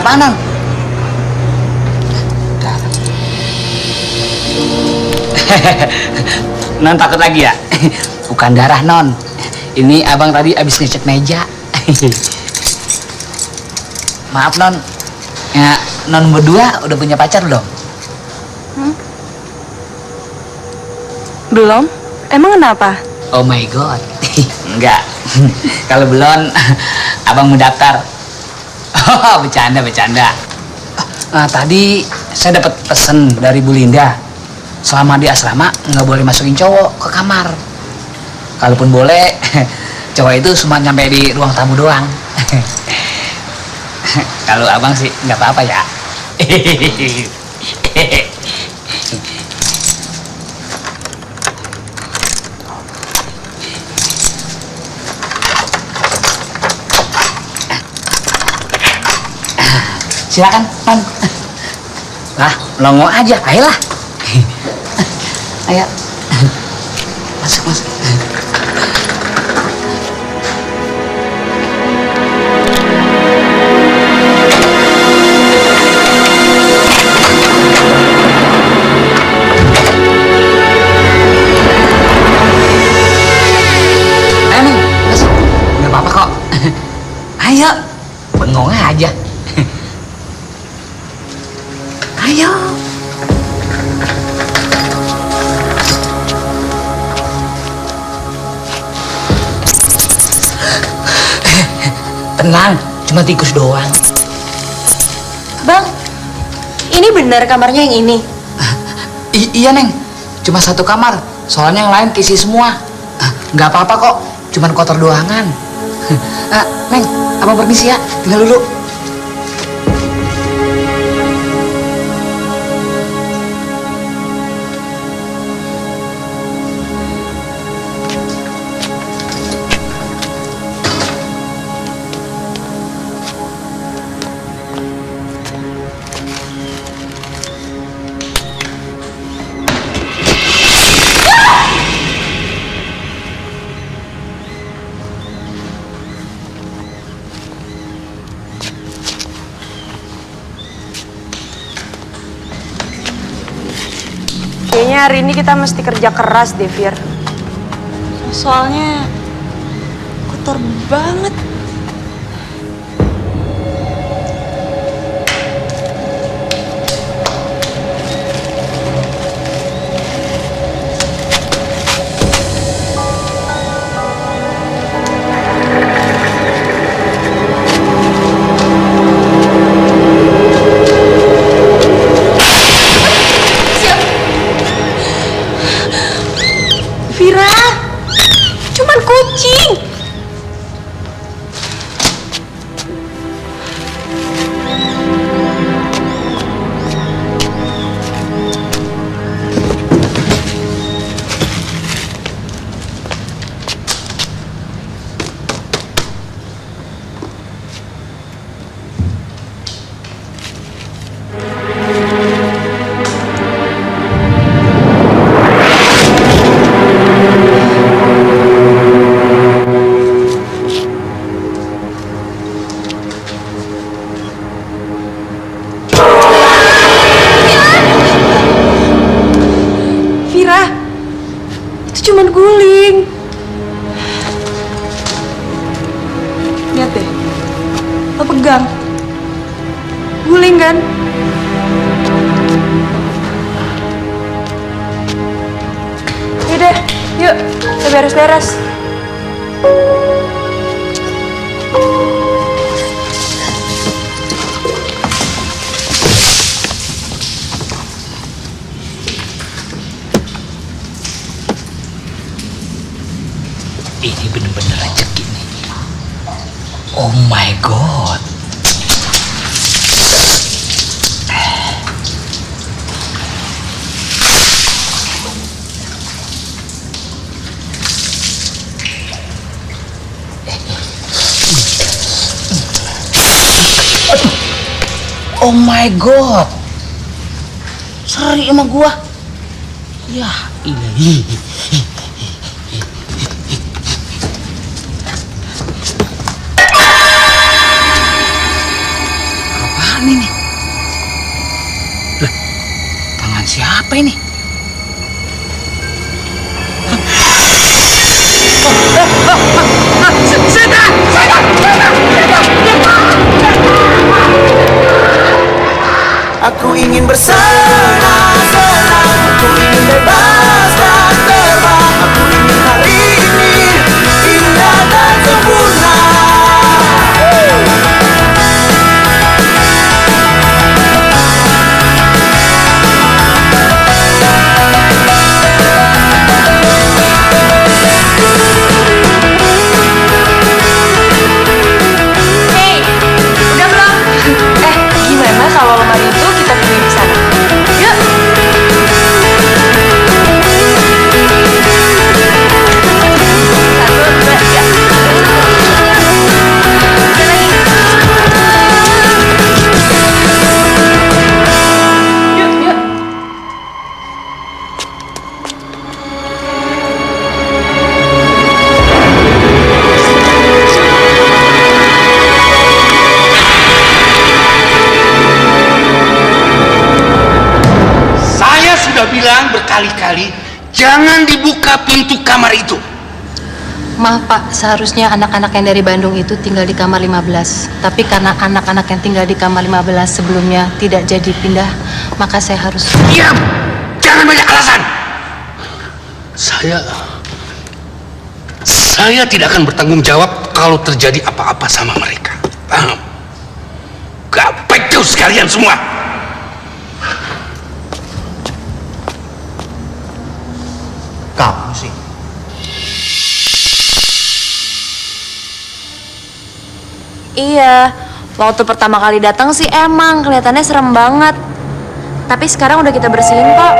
Apa non? Non takut lagi ya? Bukan darah non. Ini abang tadi abis ngecek meja. Maaf non. Ya, non berdua udah punya pacar belum? Belum? Emang kenapa? Oh my god. Enggak. Kalau belum, abang mau daftar. Oh, bercanda. Nah, tadi saya dapat pesan dari Bu Linda. Selama di asrama nggak boleh masukin cowok ke kamar. Kalaupun boleh, cowok itu cuma nyampe di ruang tamu doang. Kalau abang sih nggak apa-apa ya. Silakan, non. Lah, melongo aja, ayolah. Ayo. Masuk. Ayo, Neng, masuk. Nggak apa-apa kok. Ayo, bengong aja. Ayo. Tenang, cuma tikus doang. Bang, ini benar kamarnya yang ini? Iya, Neng. Cuma satu kamar. Soalnya yang lain keisi semua. Nggak apa-apa kok. Cuman kotor doangan. Neng, abang permisi ya. Tinggal dulu. Kayaknya hari ini kita mesti kerja keras deh, Fir. Soalnya kotor banget. Vira, cuman kucing. Cuman guling. Lihat deh. Lo pegang. Guling kan? Yaudah, yuk kita beres-beres. Ini bener-bener rezeki nih. Oh my god. Oh my god. Sorry sama gua. Ya, ini. siapa ini? Aku ingin bersenang-senang, aku ingin bebas dan terbang. Aku ingin hari ini indah dan sempurna. Hey, udah belum? Gimana kalau lemari itu kita pilih di sana? Yuk. Satu, dua, tiga. Ada lagi. Yuk, yuk. Saya sudah bilang berkali-kali, jangan dibuka pintu kamar itu. Maaf Pak, seharusnya anak-anak yang dari Bandung itu tinggal di kamar 15. Tapi karena anak-anak yang tinggal di kamar 15 sebelumnya tidak jadi pindah, maka saya harus... Diam! Jangan banyak alasan. Saya tidak akan bertanggung jawab kalau terjadi apa-apa sama mereka. Paham? Gak becus sekalian semua. Kamu sih. Iya, waktu pertama kali datang sih emang kelihatannya serem banget. Tapi sekarang udah kita bersihin kok.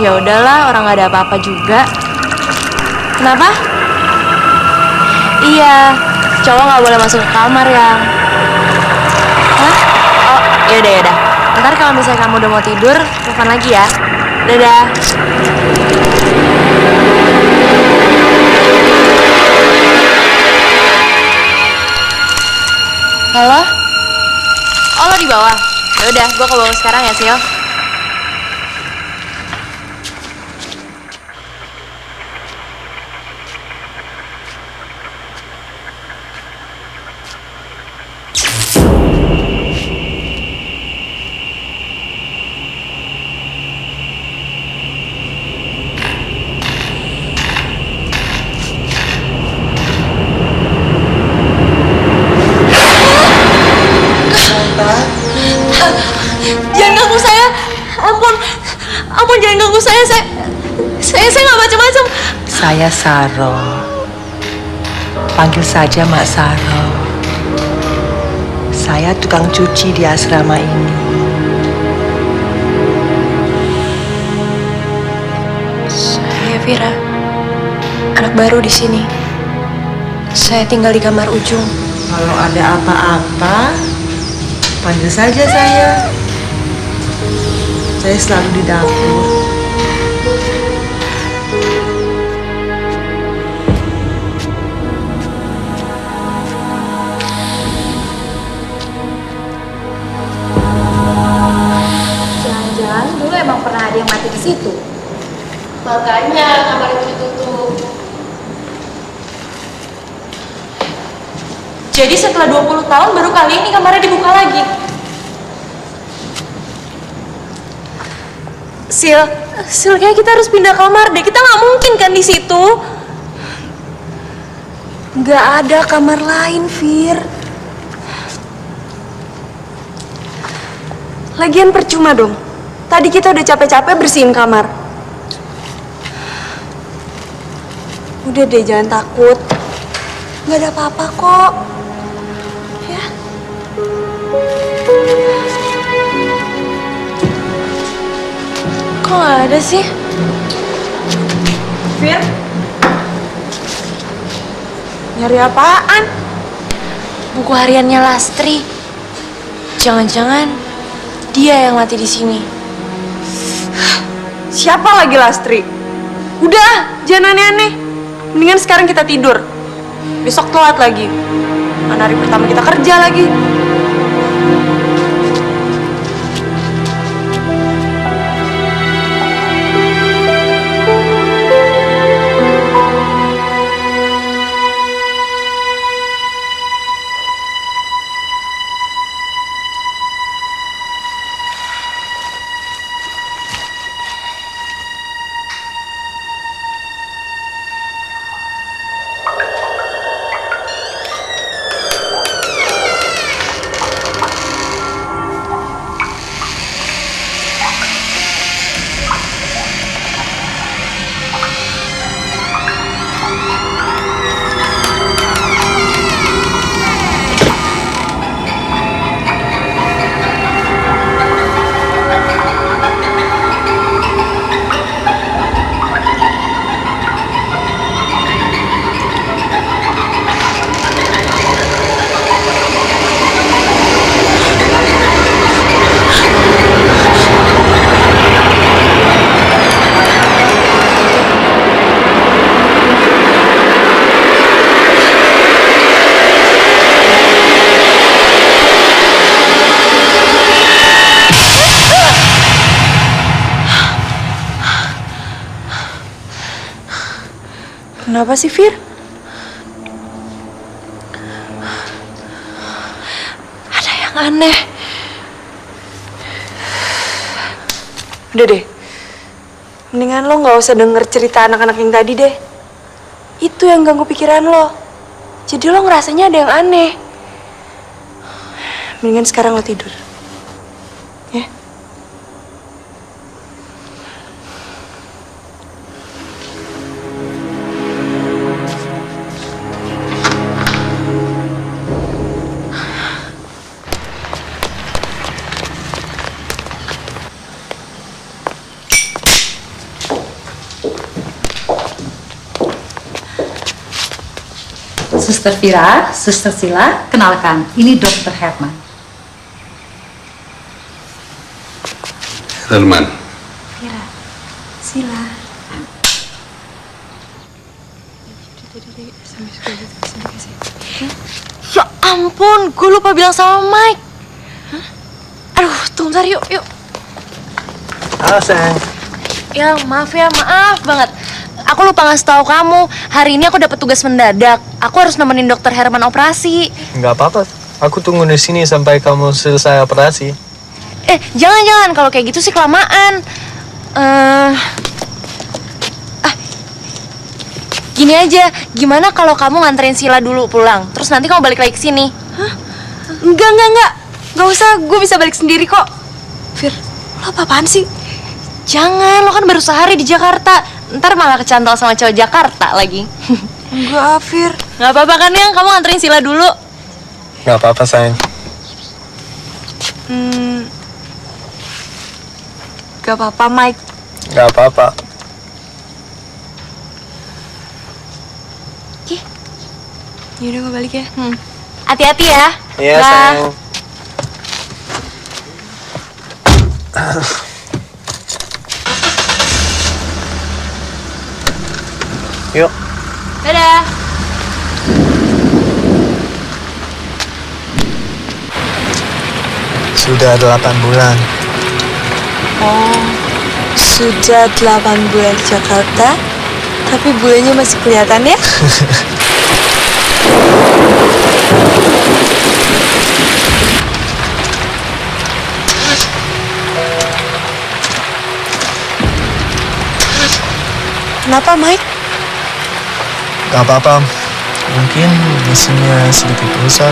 Ya udahlah, orang nggak ada apa-apa juga. Kenapa? Iya, cowok nggak boleh masuk ke kamar ya. Hah? Oh, yaudah yaudah. Ntar kalau misalnya kamu udah mau tidur, telepon lagi ya. Dadah. Halo? Oh, lo di bawah? Yaudah, gue ke bawah sekarang ya, Sil. Jangan ganggu saya. Ampun jangan ganggu saya. Saya nggak macam-macam. Saya Saro. Panggil saja Mak Saro. Saya tukang cuci di asrama ini. Saya Vira, anak baru di sini. Saya tinggal di kamar ujung. Kalau ada apa-apa, panggil saja saya. Saya selalu di dapur. Jangan-jangan dulu emang pernah ada yang mati di situ. Makanya kamar itu ditutup. Jadi setelah 20 tahun baru kali ini kamarnya dibuka lagi. Sil, kayak kita harus pindah kamar deh. Kita nggak mungkin kan di situ. Nggak ada kamar lain, Fir. Lagian percuma dong. Tadi kita udah capek-capek bersihin kamar. Udah deh, jangan takut. Nggak ada apa-apa kok. Ya. Kok nggak ada sih? Fir? Nyari apaan? Buku hariannya Lastri. Jangan-jangan dia yang mati di sini. Siapa lagi Lastri? Udah, jangan aneh-aneh. Mendingan sekarang kita tidur. Besok telat lagi. Mana hari pertama kita kerja lagi. Kenapa sih, Fir? Ada yang aneh. Udah deh. Mendingan lo gak usah denger cerita anak-anak yang tadi deh. Itu yang ganggu pikiran lo. Jadi lo ngerasanya ada yang aneh. Mendingan sekarang lo tidur. Ya? Suster Vira, Suster Sila, kenalkan, ini Dokter Herman. Herman. Vira, Sila. Ya ampun, gue lupa bilang sama Mike. Aduh, tunggu bentar yuk. Halo, sayang. Ya, maaf banget. Aku lupa ngasih tahu kamu, hari ini aku dapat tugas mendadak. Aku harus nemenin Dokter Herman operasi. Nggak apa-apa. Aku tunggu di sini sampai kamu selesai operasi. Jangan. Kalau kayak gitu sih kelamaan. Gini aja, gimana kalau kamu nganterin Sila dulu pulang? Terus nanti kamu balik lagi ke sini. Hah? Enggak. Nggak usah, gue bisa balik sendiri kok. Fir, lo apa-apaan sih? Jangan, lo kan baru sehari di Jakarta. Ntar malah kecantol sama cowok Jakarta lagi. Enggak, Fir. Nggak apa-apa kan, Yang? Kamu nganterin Sila dulu. Nggak apa-apa, sayang. Gak apa-apa, Mike. Nggak apa-apa. Oke. Yaudah, gue balik ya. Hati-hati ya. Iya, Dah. sayang. Yuk. Dadah. Sudah 8 bulan. Oh, sudah 8 bulan di Jakarta, tapi bulannya masih kelihatan ya? Kenapa, Mike? Nggak apa-apa. Mungkin mesinnya sedikit rusak.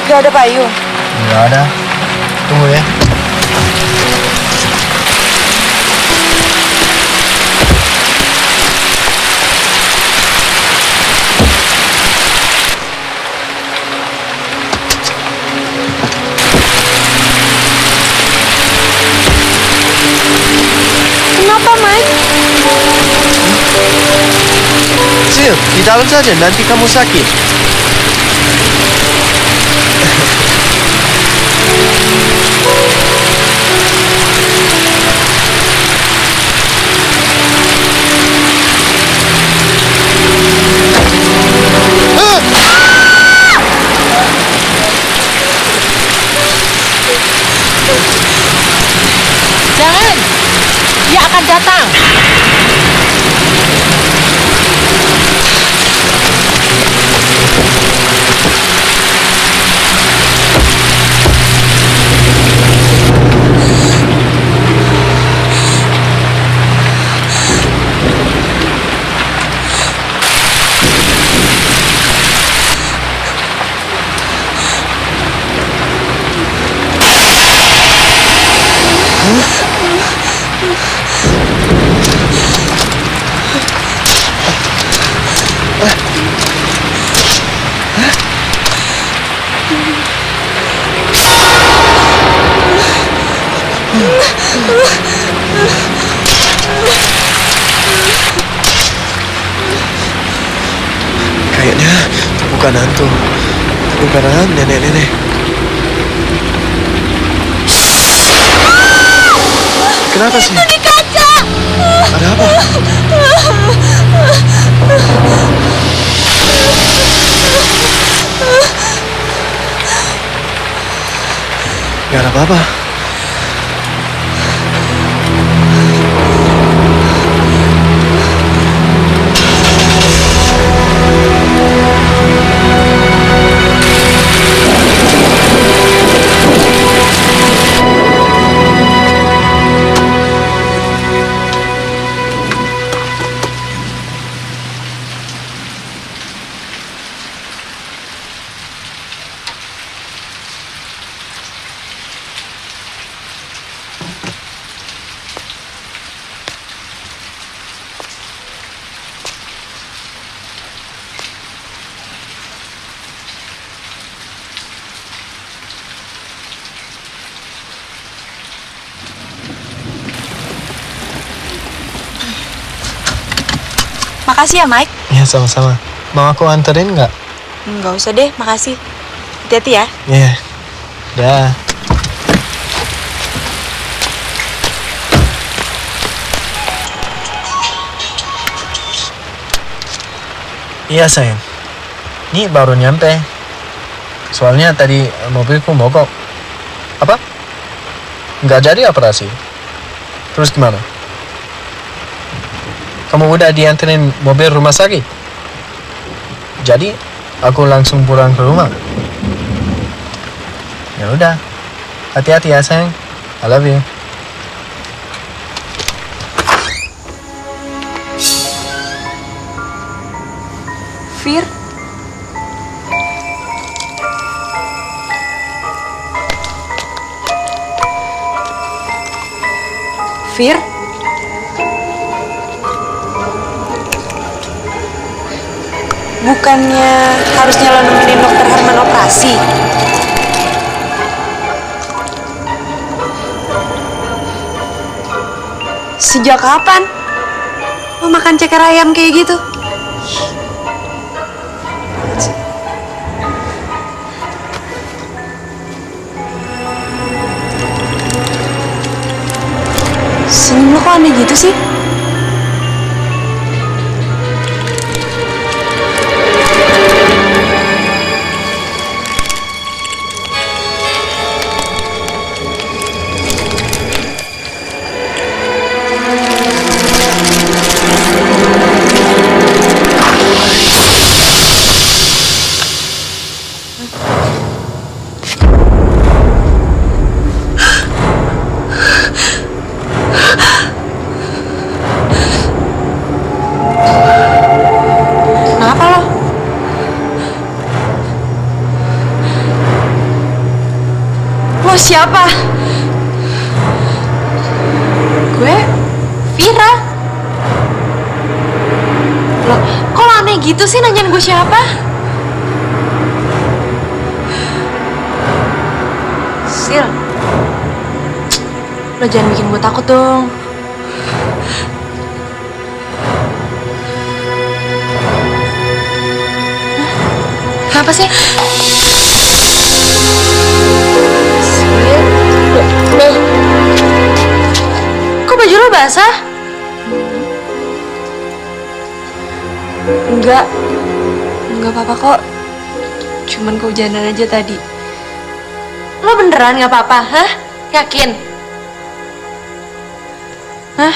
Gak ada payung. Nggak ada. Tunggu ya. Kenapa, Mike? Sil, di dalam saja. Nanti kamu sakit. Jangan! Dia akan datang! Kayaknya itu bukan hantu. Itu karena nenek-nenek. Kenapa sih? Di kaca! Ada apa? Gak ada apa-apa. Makasih ya, Mike. Ya, sama-sama. Mau aku anterin nggak? Nggak usah deh, makasih. Hati-hati ya. Iya. Dah. Iya, sayang. Ini baru nyampe. Soalnya tadi mobilku mogok. Apa? Nggak jadi operasi. Terus gimana? Kamu udah dianterin mobil rumah sakit? Jadi, aku langsung pulang ke rumah. Ya udah. Hati-hati ya, sayang. I love you. Fir. Fir. Bukannya harusnya lo nemenin dokter Herman operasi? Sejak kapan lo makan ceker ayam kayak gitu? Senyum lo kok aneh gitu sih? Kenapa lo? Lo siapa? Gue Vira. Lo, kok lo aneh gitu sih nanyain gue siapa? Sil, lo jangan bikin gue takut dong. Kenapa sih? Kok baju lo basah? Enggak apa-apa kok. Cuman kehujanan aja tadi. Lo beneran gak apa-apa, hah? Yakin? Hah?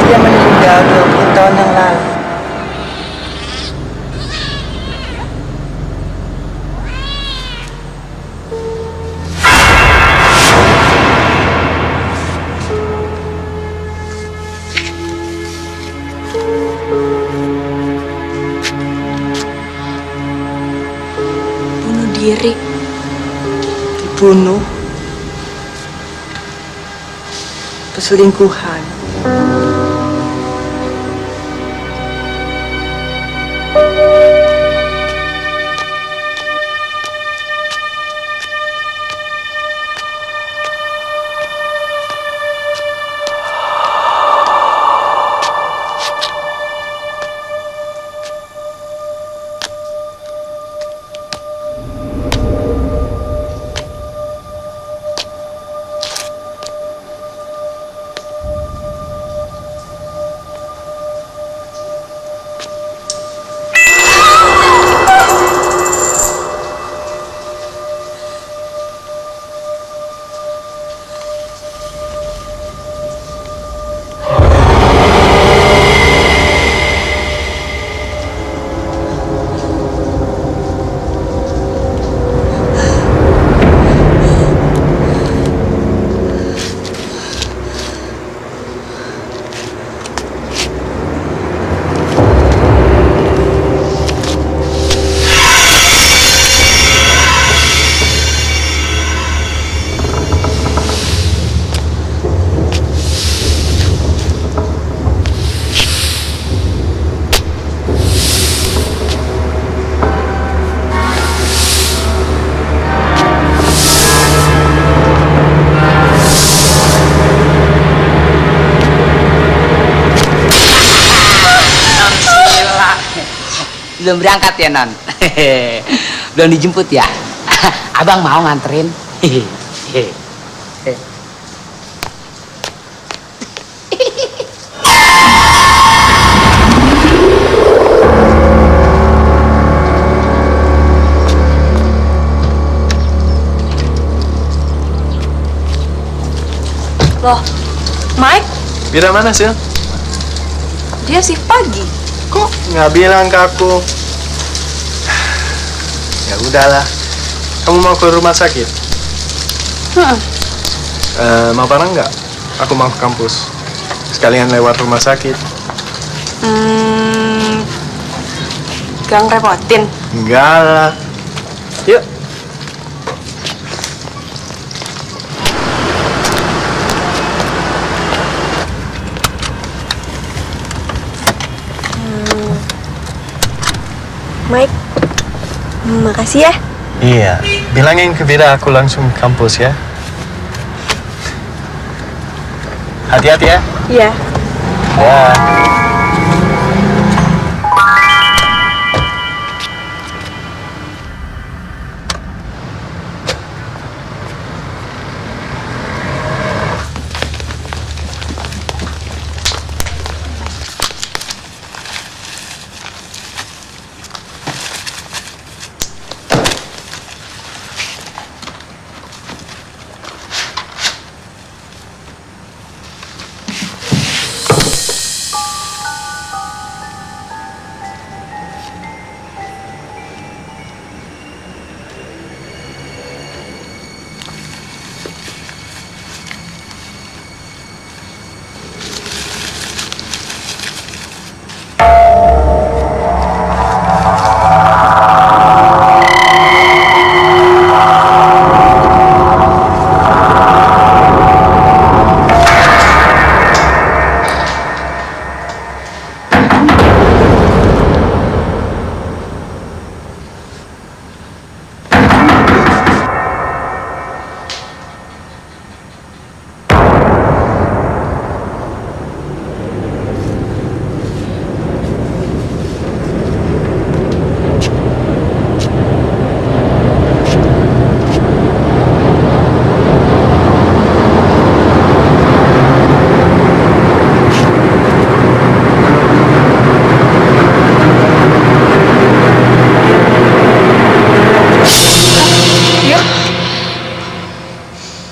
Dia meninggal 20 tahun yang lalu. Bunuh diri. Dibunuh. Perselingkuhan. belum berangkat ya non. Belum dijemput ya. Abang mau nganterin. Loh, Mike, Bira mana sih? dia shift pagi. Kok nggak bilang ke aku? Ya udahlah. Kamu mau ke rumah sakit? Mau bareng nggak? Aku mau ke kampus. Sekalian lewat rumah sakit. Gak ngerepotin. Enggak lah. Yuk. Mike, makasih ya. Iya, bilangin ke Bira aku langsung kampus ya. Hati-hati ya. Iya. Ya.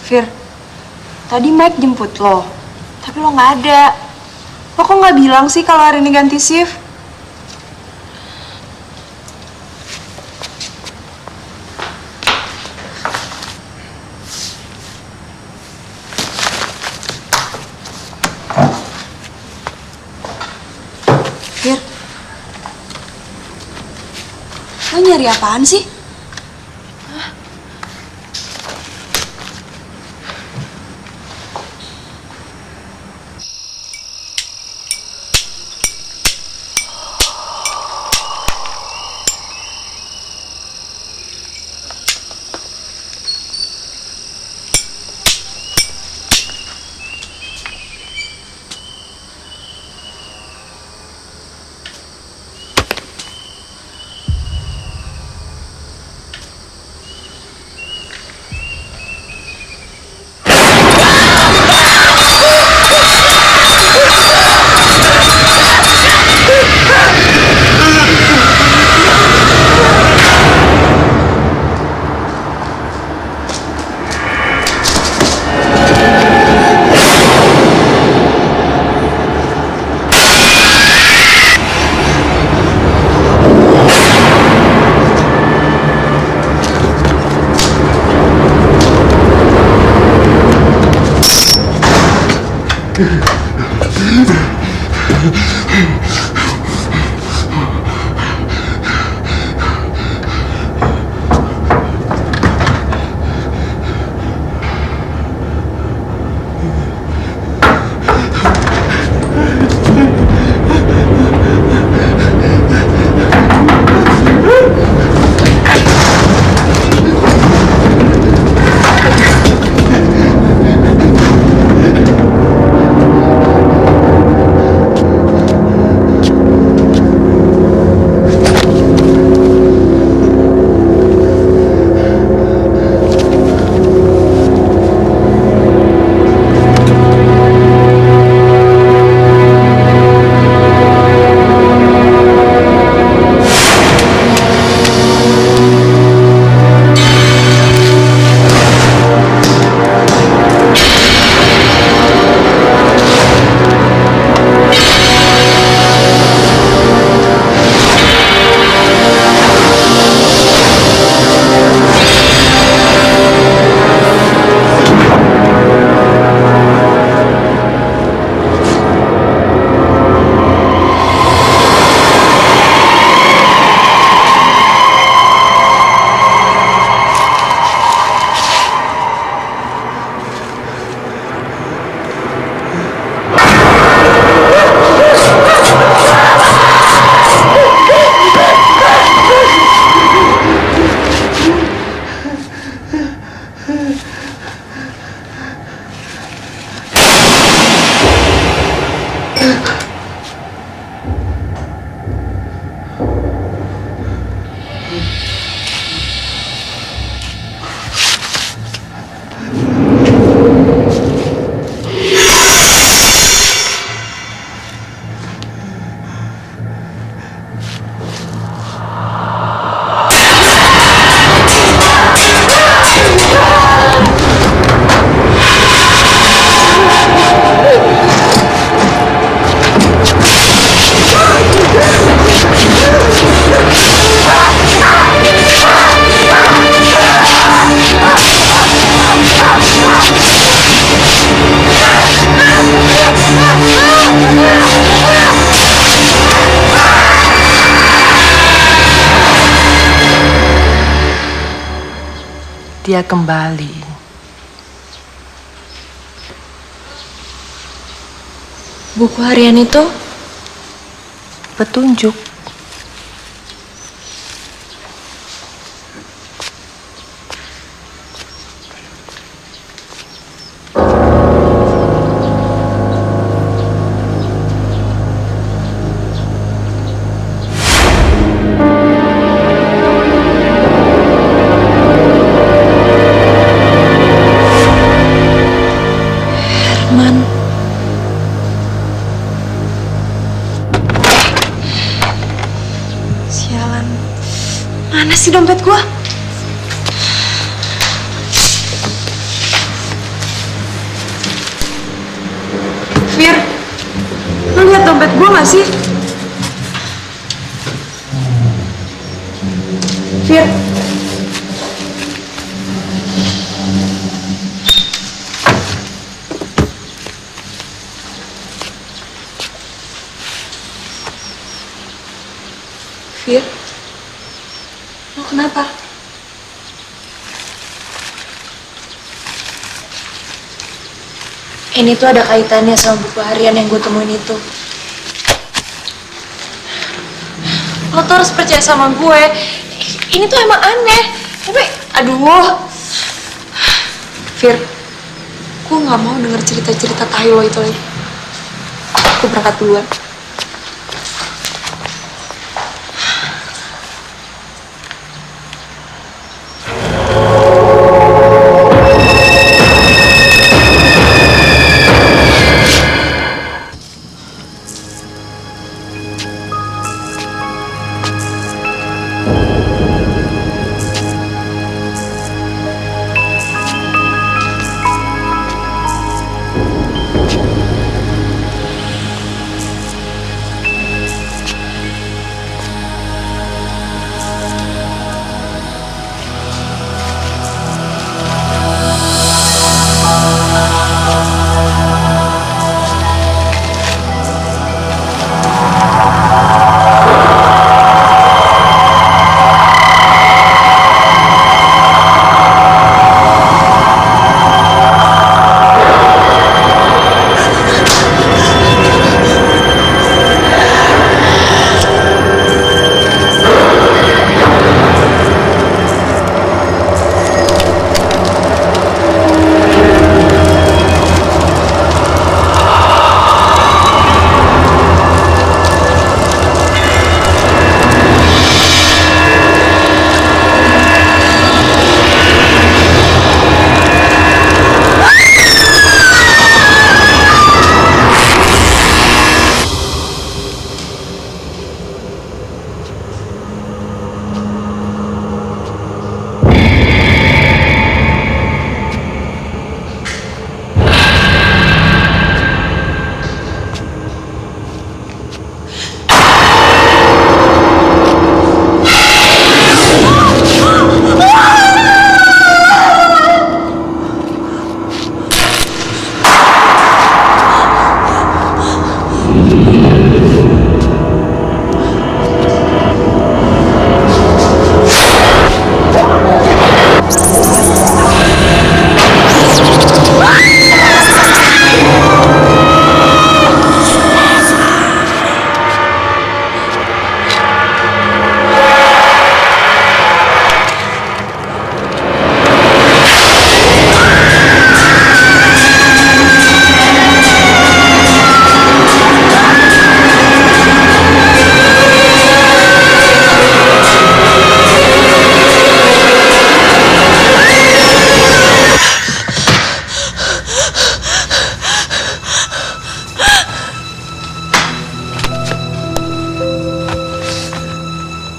Fir, tadi Mike jemput lo, tapi lo nggak ada. Lo kok nggak bilang sih kalau hari ini ganti shift? Fir, lo nyari apaan sih? dia kembali. Buku harian itu Petunjuk. Herman. Sialan. Mana sih dompet gua? Fir, lu lihat dompet gua gak sih? Fir. Fir, lu kenapa? Ini tuh ada kaitannya sama buku harian yang gue temuin itu. Lo tuh harus percaya sama gue. Ini tuh emang aneh. Tapi, aduh. Fir, gue gak mau denger cerita-cerita tai lo itu lagi. Gue berangkat duluan.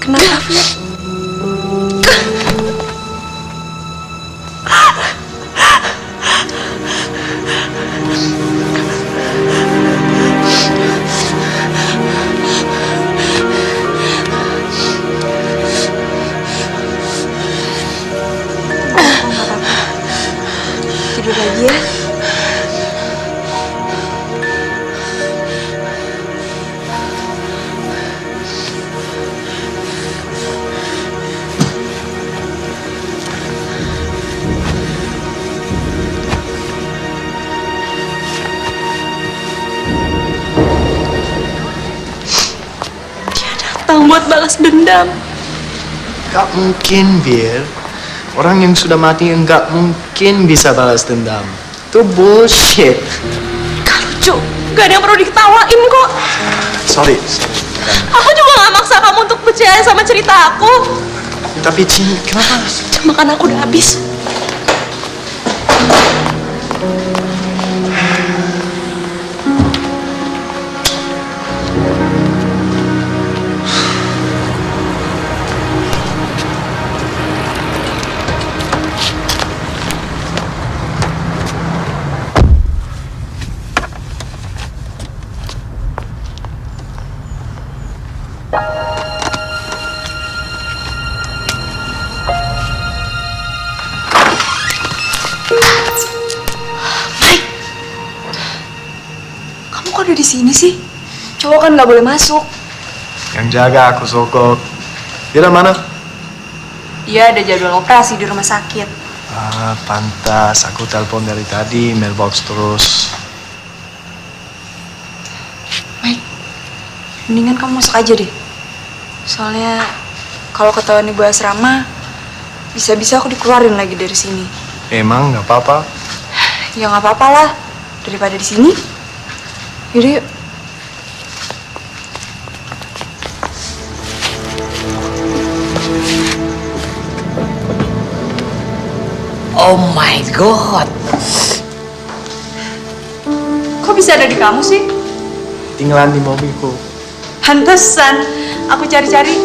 Kenapa, Fir? Tidur lagi ya. datang buat balas dendam. Gak mungkin, Bir. Orang yang sudah mati nggak mungkin bisa balas dendam. Itu bullshit. Gak lucu, gak ada yang perlu diketawain kok. Sorry. Aku juga gak maksa kamu untuk percaya sama cerita aku. Tapi Cin, kenapa? Makan aku udah habis. Kamu kok ada di sini sih? Cowok kan nggak boleh masuk. Yang jaga aku sokok. Dia mana? Dia ada jadwal operasi di rumah sakit. Ah, pantas. Aku telepon dari tadi, mailbox terus. Mike, mendingan kamu masuk aja deh. Soalnya kalau ketahuan ibu asrama, bisa-bisa aku dikeluarin lagi dari sini. Emang nggak apa-apa? Ya nggak apa-apa lah, daripada di sini. Yaudah yuk. Oh my god. Kok bisa ada di kamu sih? Tinggalan di mobilku. Pantesan, aku cari-cari.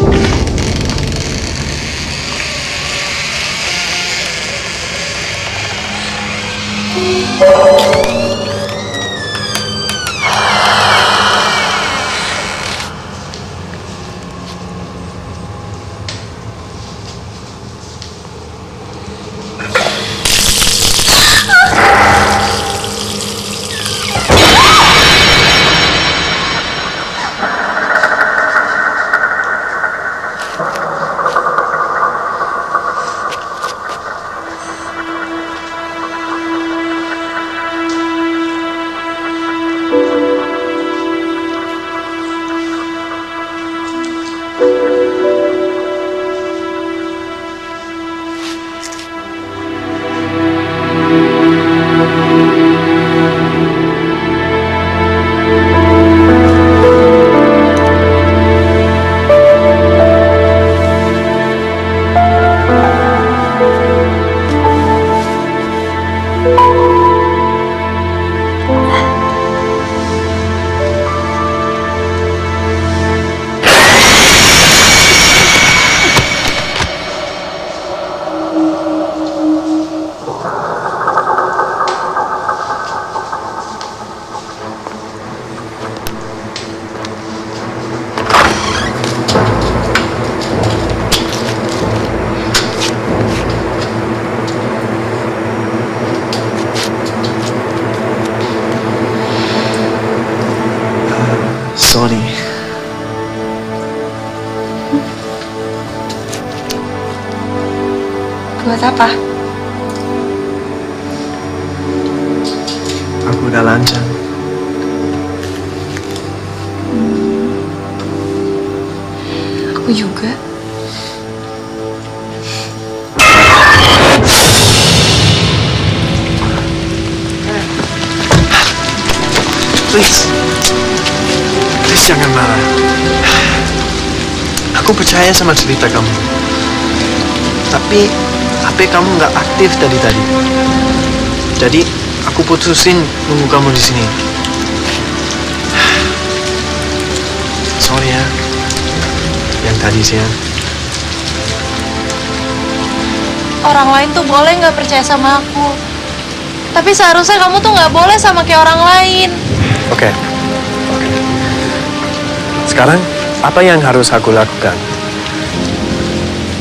Sorry. Buat apa? Aku udah lancang. Aku juga. Please. Please jangan marah. Aku percaya sama cerita kamu. Tapi HP kamu nggak aktif dari tadi. Jadi aku putusin nunggu kamu di sini. Sorry ya. Yang tadi siang. Orang lain tuh boleh nggak percaya sama aku. Tapi seharusnya kamu tuh nggak boleh sama kayak orang lain. Oke. Sekarang apa yang harus aku lakukan?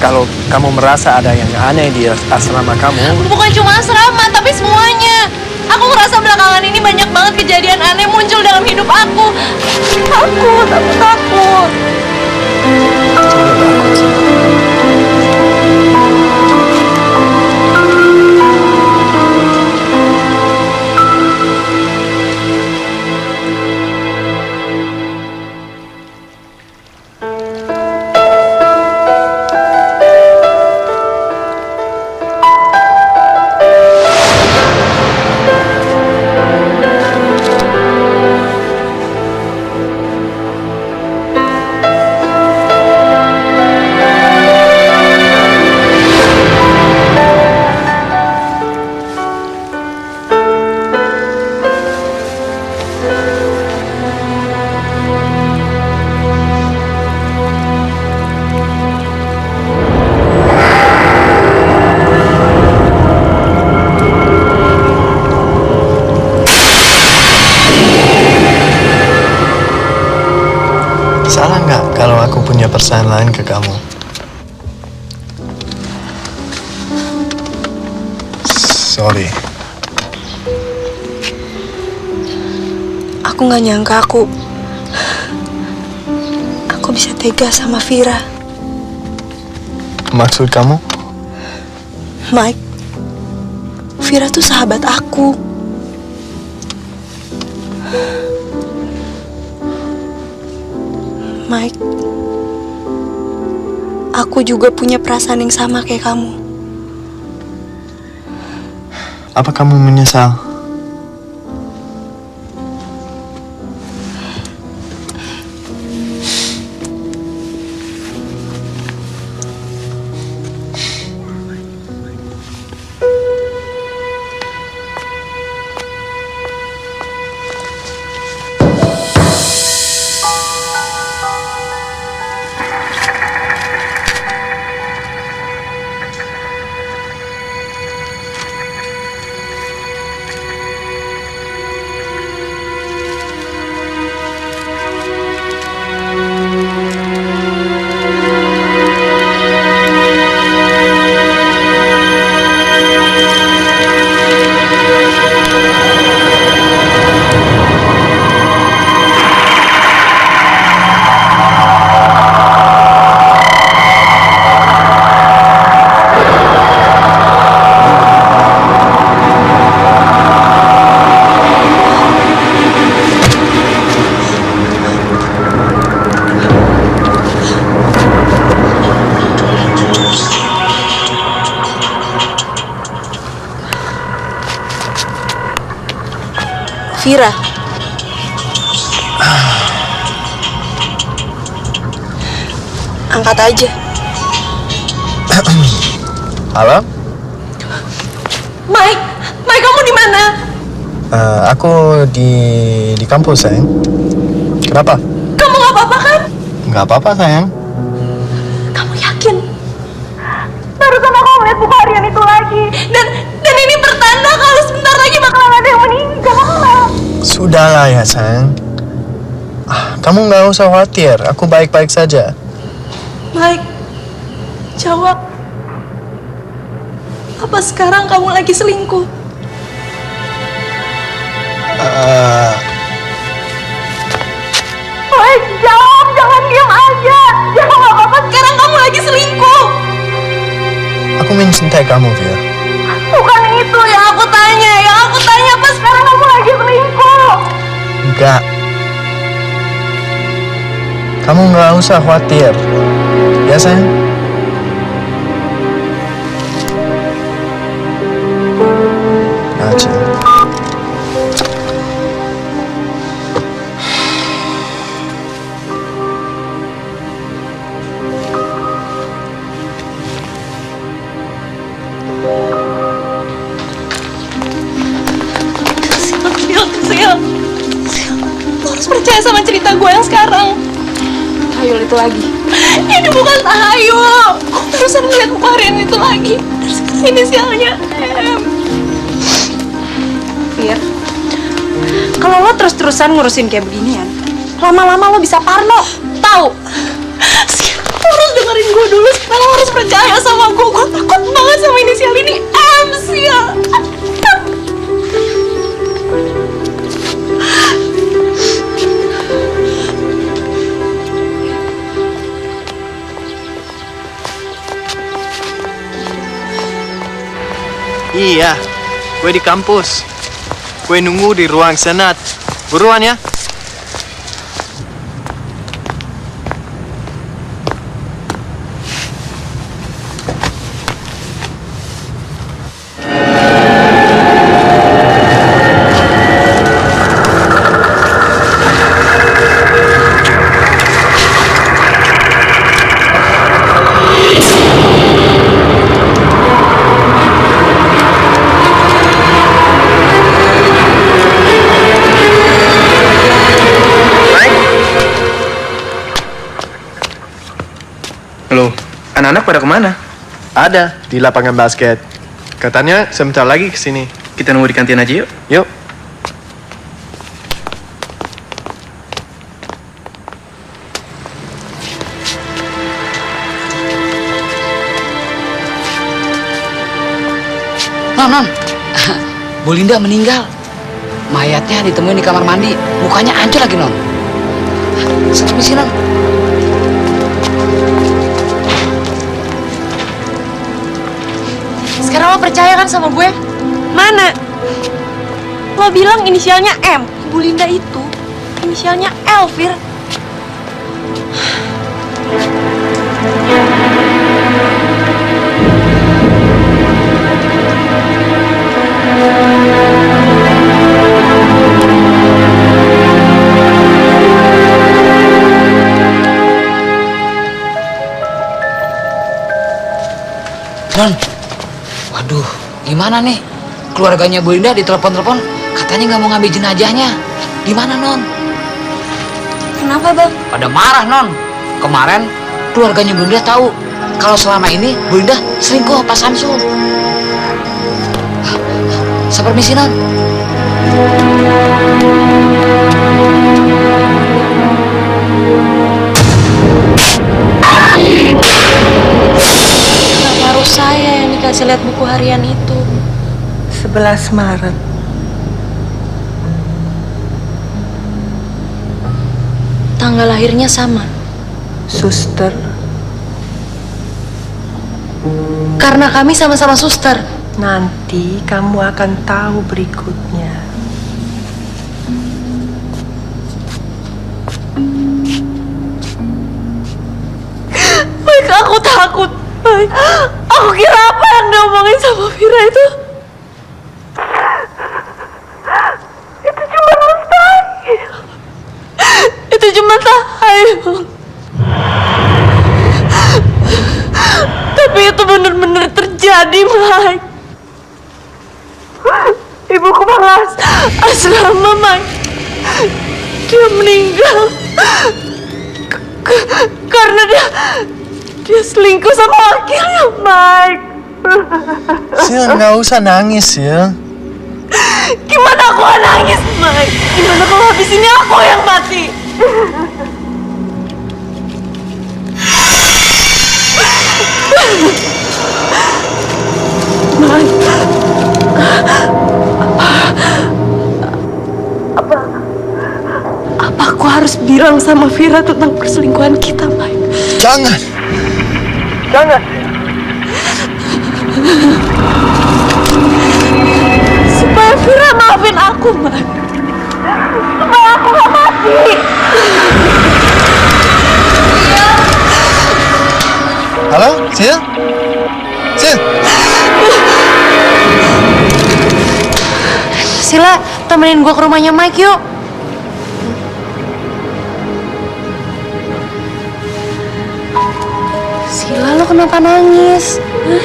Kalau kamu merasa ada yang aneh di asrama kamu, Bukan cuma asrama, tapi semuanya. Aku ngerasa belakangan ini banyak banget kejadian aneh muncul dalam hidup aku. Aku takut. kalau aku punya perasaan lain ke kamu. Sorry. Aku nggak nyangka aku bisa tega sama Vira. Maksud kamu? Mike, Vira tuh sahabat aku. Mike, aku juga punya perasaan yang sama kayak kamu. Apa kamu menyesal? Vira. Angkat aja. Halo? Mike, kamu di mana? Aku di kampus, sayang. Kenapa? Kamu nggak apa-apa kan? Nggak apa-apa, sayang. Kamu yakin? Barusan aku melihat buku harian itu lagi, dan ini pertanda kalau sebentar lagi bakalan ada yang meninggal. Sudahlah ya, sayang. Kamu nggak usah khawatir. Aku baik-baik saja. Mike, jawab. Apa sekarang kamu lagi selingkuh? Mike, jawab, jangan diam aja. Jawab, apa sekarang kamu lagi selingkuh? Aku mencintai kamu, Via. Bukan itu yang aku tanya. Yang aku tanya, apa sekarang kamu lagi selingkuh? Enggak. Kamu nggak usah khawatir. Ya, sayang? Aja. Sil, lo harus percaya sama cerita gue yang sekarang. Tahayul itu lagi. Ini bukan tahayul. Gue barusan ngeliat buku harian itu lagi. Terus inisialnya M. Fir, kalau lo terus-terusan ngurusin kayak beginian, lama-lama lo bisa parno. Tahu? Sil, lo harus dengerin gue dulu. Sekarang lo harus percaya sama gue. Gue takut banget sama inisial ini M, Sil. Iya, gue di kampus. Gue nunggu di ruang senat. Buruan ya. Halo, anak-anak pada kemana? Ada di lapangan basket. Katanya sebentar lagi kesini. Kita nunggu di kantin aja yuk. Yuk. Non. Bu Linda meninggal. Mayatnya ditemuin di kamar mandi. Mukanya hancur lagi, Non. Saya permisi, Non. Sekarang lo percaya kan sama gue? Mana? Lo bilang inisialnya M. Bu Linda itu inisialnya L, Fir. Non, waduh, gimana nih? Keluarganya Bu Linda ditelepon-telepon, katanya nggak mau ngambil jenazahnya. Gimana, Non? Kenapa, Bang? Pada marah, Non. Kemarin keluarganya Bu Linda tahu kalau selama ini Bu Linda selingkuh Pak Samsul. Saya permisi, Non. Kenapa harus saya yang dikasih lihat buku harian itu? 11 Maret. Tanggal lahirnya sama. Suster. Karena kami sama-sama suster. Nanti kamu akan tahu berikutnya. Mike, aku takut. Mike, aku kira apa yang diomongin sama Vira itu? Itu cuma mustahil. Itu cuma tahayul. Tapi itu benar-benar terjadi, Mike. Ibuku malas asrama, Mike. Dia meninggal karena dia selingkuh sama wakilnya, Mike. Sil, nggak usah nangis, Sil. Gimana aku gak nangis, Mike? Gimana kalau habis ini aku yang mati? Mike, apa aku harus bilang sama Vira tentang perselingkuhan kita, Mike? Jangan. Supaya Vira maafin aku, Mike. Supaya aku gak mati. Halo, Sil? Sil? Sila, temenin gue ke rumahnya Mike yuk. Sila, lo kenapa nangis? Hah?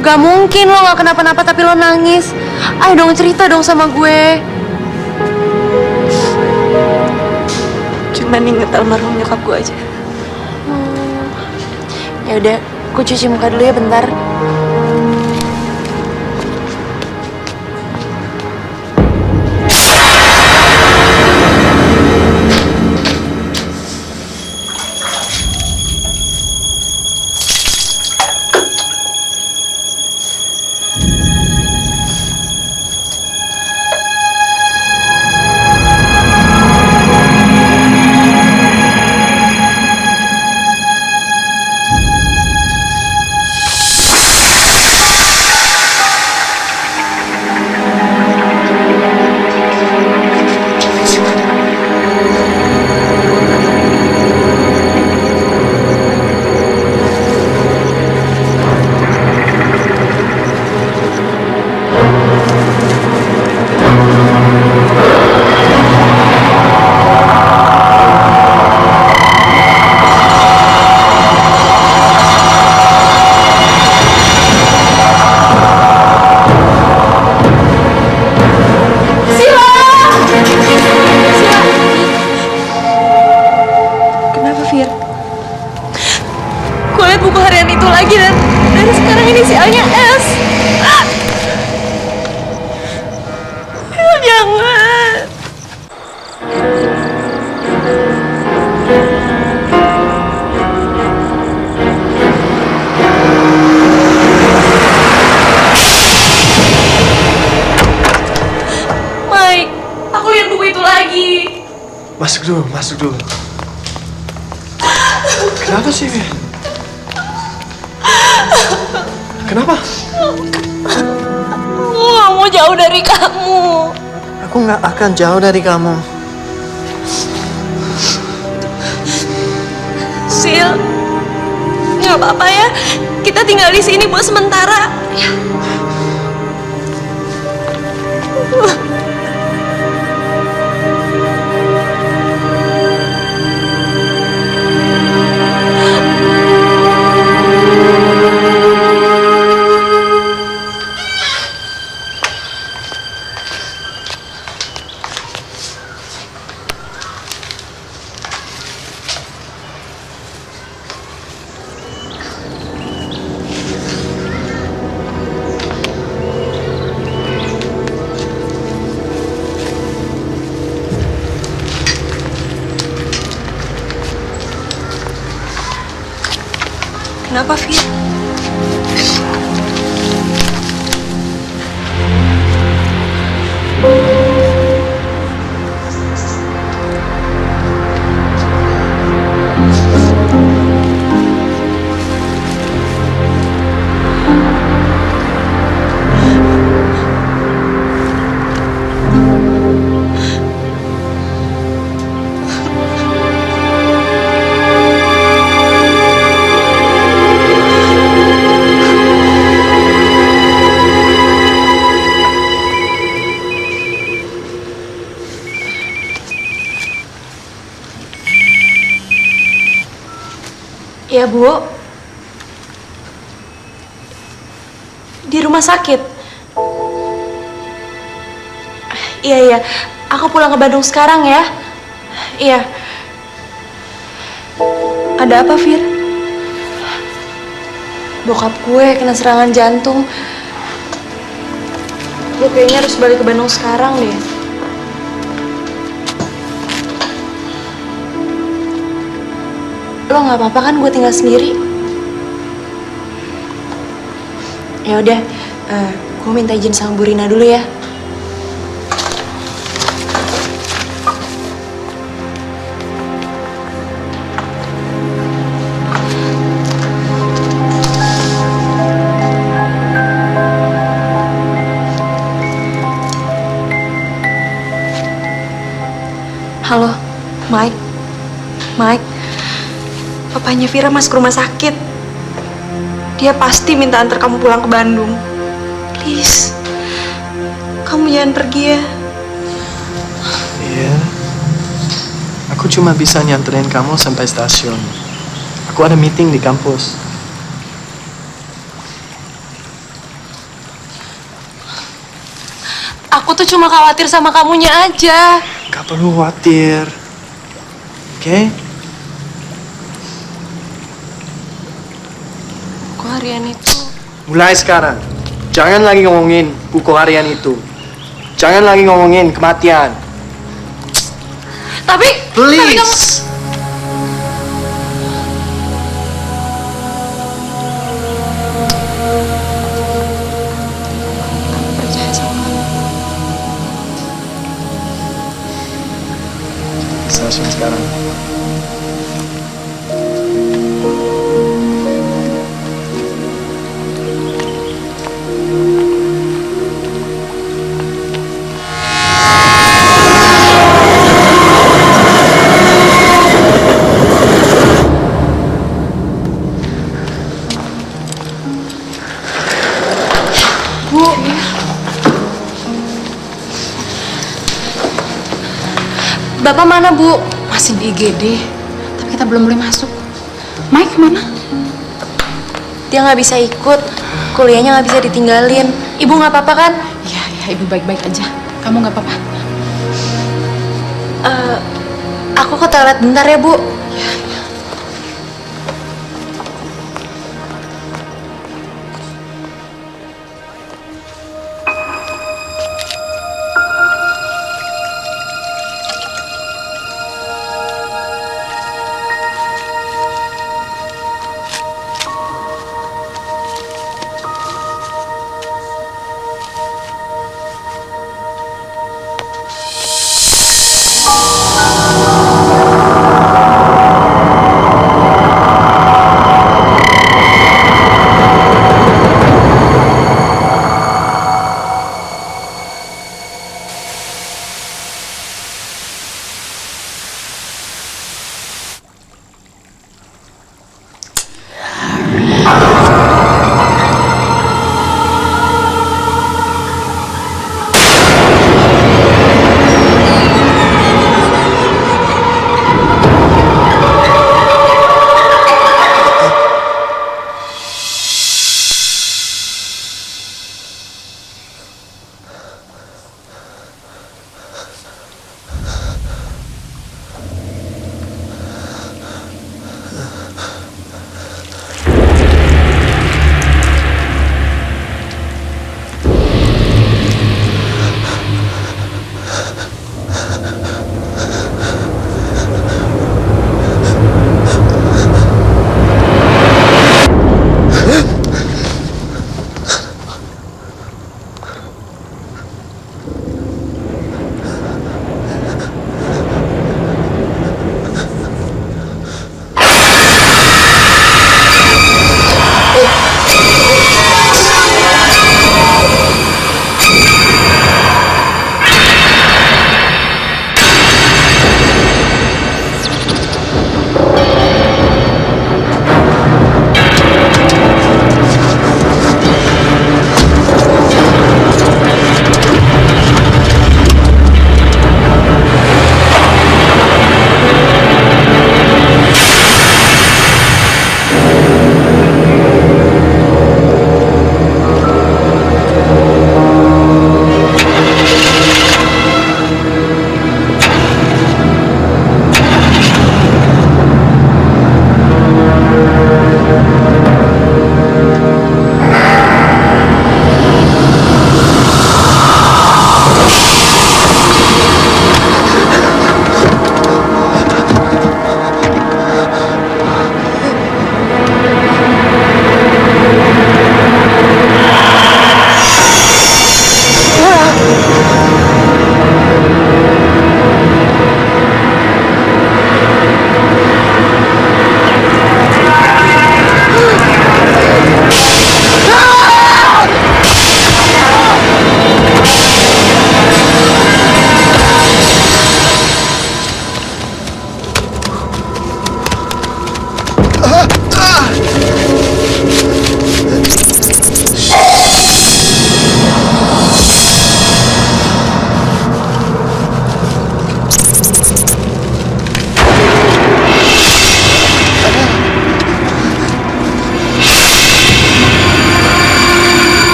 Gak mungkin lo gak kenapa-napa tapi lo nangis. Ayo dong cerita dong sama gue. Cuman inget almarhum nyokap gue aja. Ya udah, gue cuci muka dulu ya bentar. Aku lihat buku itu lagi. Masuk dulu, masuk dulu. Kenapa sih, Fir? Kenapa? Aku gak mau jauh dari kamu. Aku nggak akan jauh dari kamu. Sil, nggak apa-apa ya. Kita tinggal di sini buat sementara. Kenapa, Fir? Ya, Bu. Di rumah sakit. Iya. Aku pulang ke Bandung sekarang ya. Iya. Ada apa, Fir? Bokap gue kena serangan jantung. Gue kayaknya harus balik ke Bandung sekarang deh. Lo nggak apa-apa kan gue tinggal sendiri? Ya udah, gue minta izin sama Bu Rina dulu ya. Halo, Mike. Papanya Vira masuk rumah sakit. Dia pasti minta antar kamu pulang ke Bandung. Please, kamu jangan pergi ya. Iya. Aku cuma bisa nyanterin kamu sampai stasiun. Aku ada meeting di kampus. Aku tuh cuma khawatir sama kamunya aja. Gak perlu khawatir. Oke? Buku harian itu. Mulai sekarang, jangan lagi ngomongin buku harian itu. Jangan lagi ngomongin kematian. Tapi kamu... Please! percaya sama kamu. Stasiun sekarang. Bu. Bapak mana, Bu? Masih di IGD, tapi kita belum boleh masuk. Mike mana? Dia nggak bisa ikut. Kuliahnya nggak bisa ditinggalin. Ibu nggak apa-apa kan? Iya, ibu baik-baik aja. Kamu nggak apa-apa? Aku ke toilet bentar ya, Bu.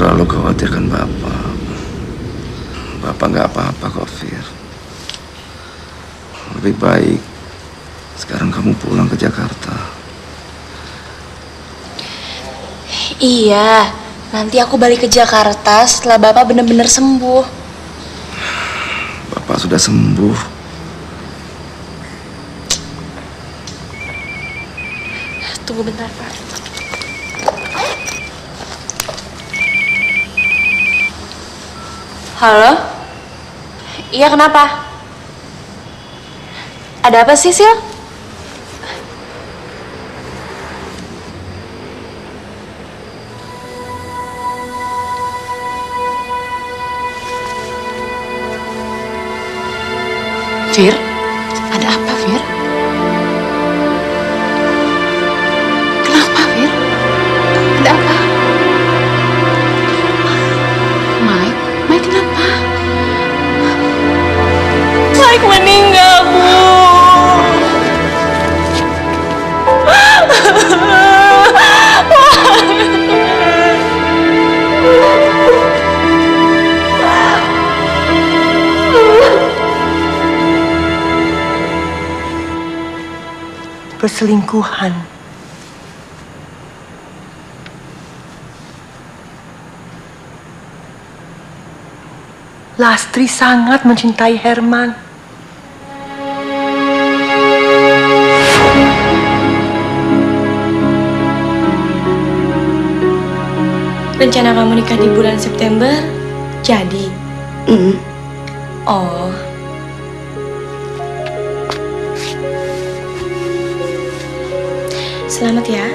terlalu khawatirkan Bapak. Bapak nggak apa-apa kok, Fir. Lebih baik sekarang kamu pulang ke Jakarta. Iya, nanti aku balik ke Jakarta setelah Bapak benar-benar sembuh. Bapak sudah sembuh. Tunggu bentar, Pak. Halo? Iya, kenapa? Ada apa sih, Sil? Fir, ada apa, Fir? Kenapa, Fir? Ada apa? Mike kenapa? Mike meninggal, Bu. Perselingkuhan. Lastri sangat mencintai Herman. Rencana kamu nikah di bulan September jadi? Oh. Selamat ya.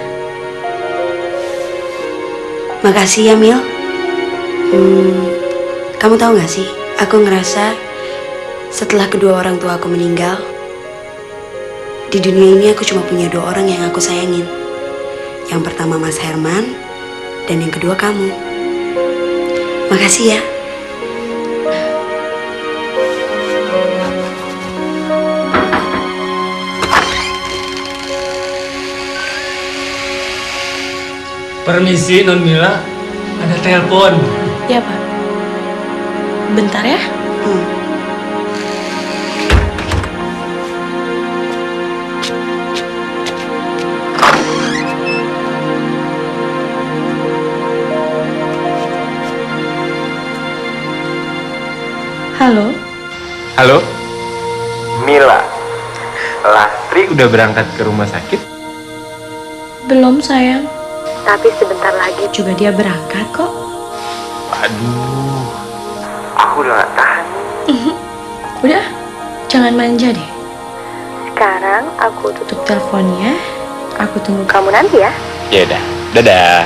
Makasih ya, Mil. Kamu tahu gak sih, aku ngerasa setelah kedua orang tua aku meninggal, di dunia ini aku cuma punya dua orang yang aku sayangin. Yang pertama Mas Herman, dan yang kedua kamu. Makasih ya. Permisi, Non Mila. Ada telepon. Ya, Pak. Bentar ya. Halo? Halo? Mila, Lastri udah berangkat ke rumah sakit? Belum, sayang. Tapi sebentar lagi juga dia berangkat kok. Aduh, aku udah gak tahan. Udah, jangan manja deh. Sekarang aku tutup teleponnya. Aku tunggu kamu nanti ya. Ya udah, dadah.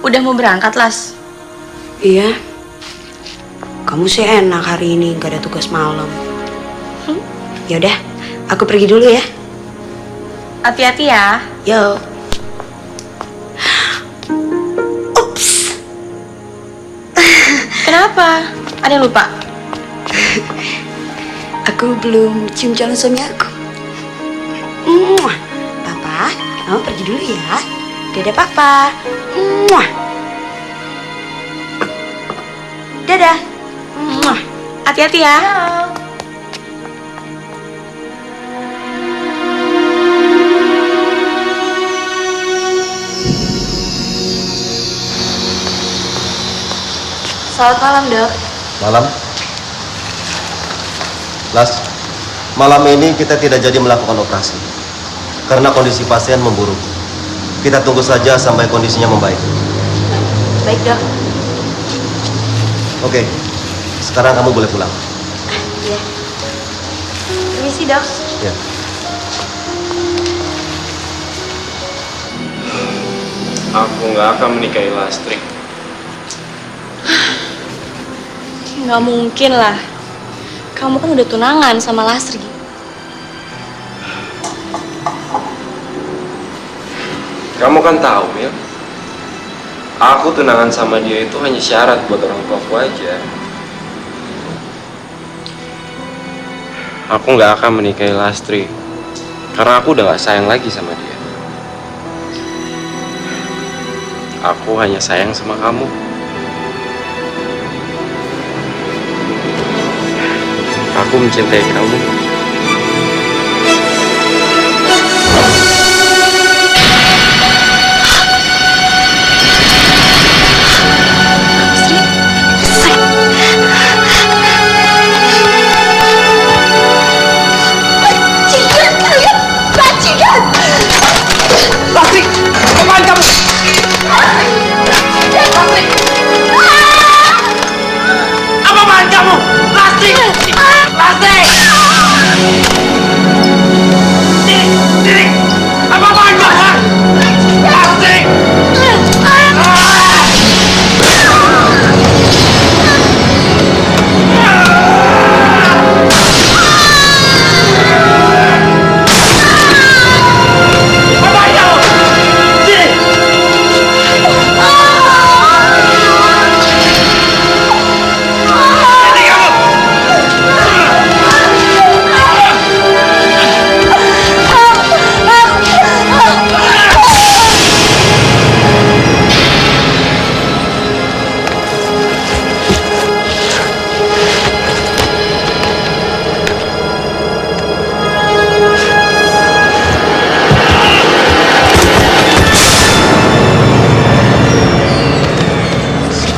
Udah mau berangkat, Las? Iya. Kamu sih enak hari ini, gak ada tugas malam. Ya udah, aku pergi dulu ya. Hati-hati ya. Yo. Kenapa? Ada yang lupa? Aku belum cium calon suami aku. Papa, kamu pergi dulu ya. Dadah Papa. Dadah. Hati-hati ya. Selamat malam, Dok. Malam. Las, malam ini kita tidak jadi melakukan operasi karena kondisi pasien memburuk. Kita tunggu saja sampai kondisinya membaik. Baik, Dok. Oke, sekarang kamu boleh pulang. Iya. Permisi, Dok. Ya. Aku nggak akan menikahi Lastri. Nggak mungkin lah. Kamu kan udah tunangan sama Lastri. Kamu kan tahu, Mil. Aku tunangan sama dia itu hanya syarat buat orang tuaku aja. Aku nggak akan menikahi Lastri karena aku udah nggak sayang lagi sama dia. Aku hanya sayang sama kamu. Aku mencintai kamu. Lastri, apaan kamu? Lastri! Apaan kamu? Lastri! Lastri! Diri! Apaan kamu? Lastri!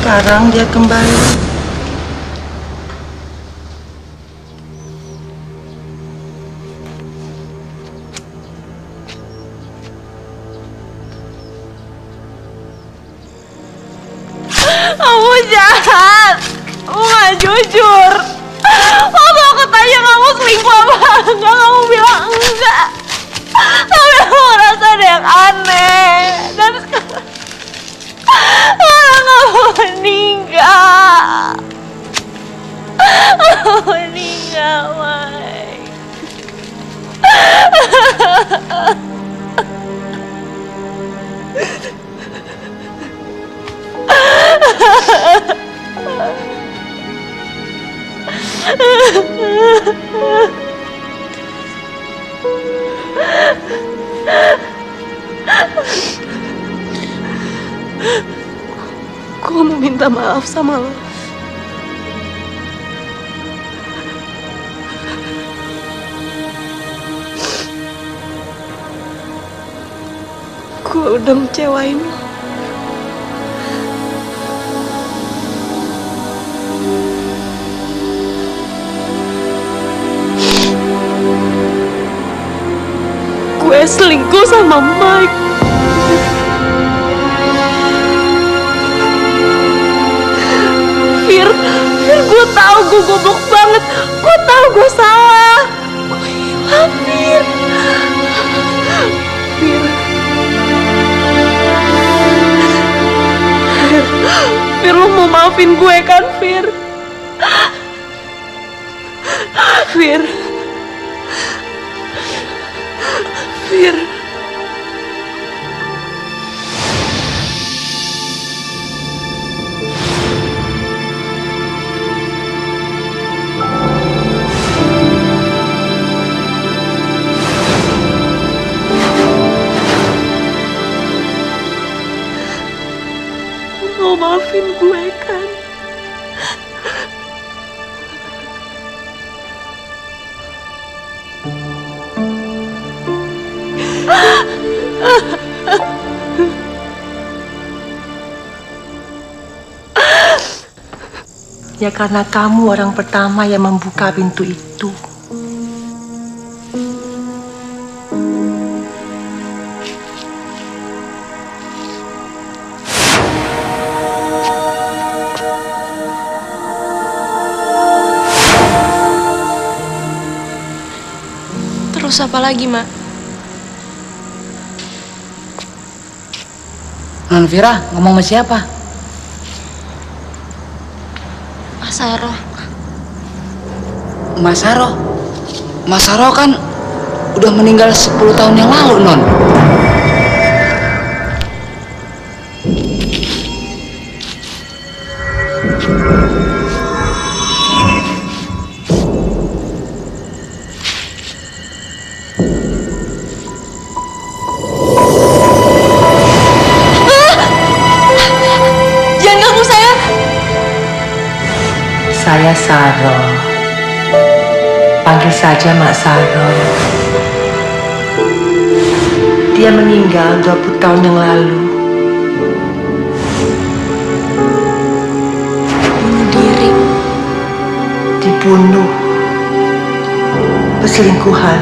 Sekarang dia kembali. Kamu jahat. Kamu gak jujur. Waktu aku tanya kamu selingkuh apa enggak, kamu bilang enggak. Tapi aku ngerasa ada yang aneh. Dan sekarang kamu meninggal. Kamu meninggal, Mike. Gue mau minta maaf sama lo. Gue udah ngecewain lo. Gue selingkuh sama Mike. Fir, gue tahu gue goblok banget. Gue tahu gue salah. Gue hilang, Fir. Fir, lo mau maafin gue kan, Fir? Fir. Fir. Mau maafin gue kan? Ya karena kamu orang pertama yang membuka pintu itu. Terus apa lagi, Mak? Non Vira ngomong sama siapa? Mas Saro. Mas Saro? Mas Saro kan udah meninggal 10 tahun yang lalu, Non. Saya Saro. Panggil saja Mak Saro. Dia meninggal 20 tahun yang lalu. Bunuh diri. Dibunuh. Perselingkuhan.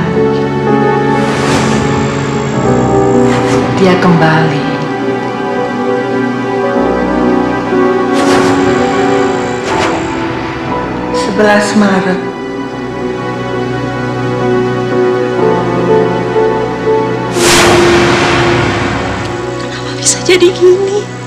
Dia kembali. Maret. Kenapa bisa jadi gini?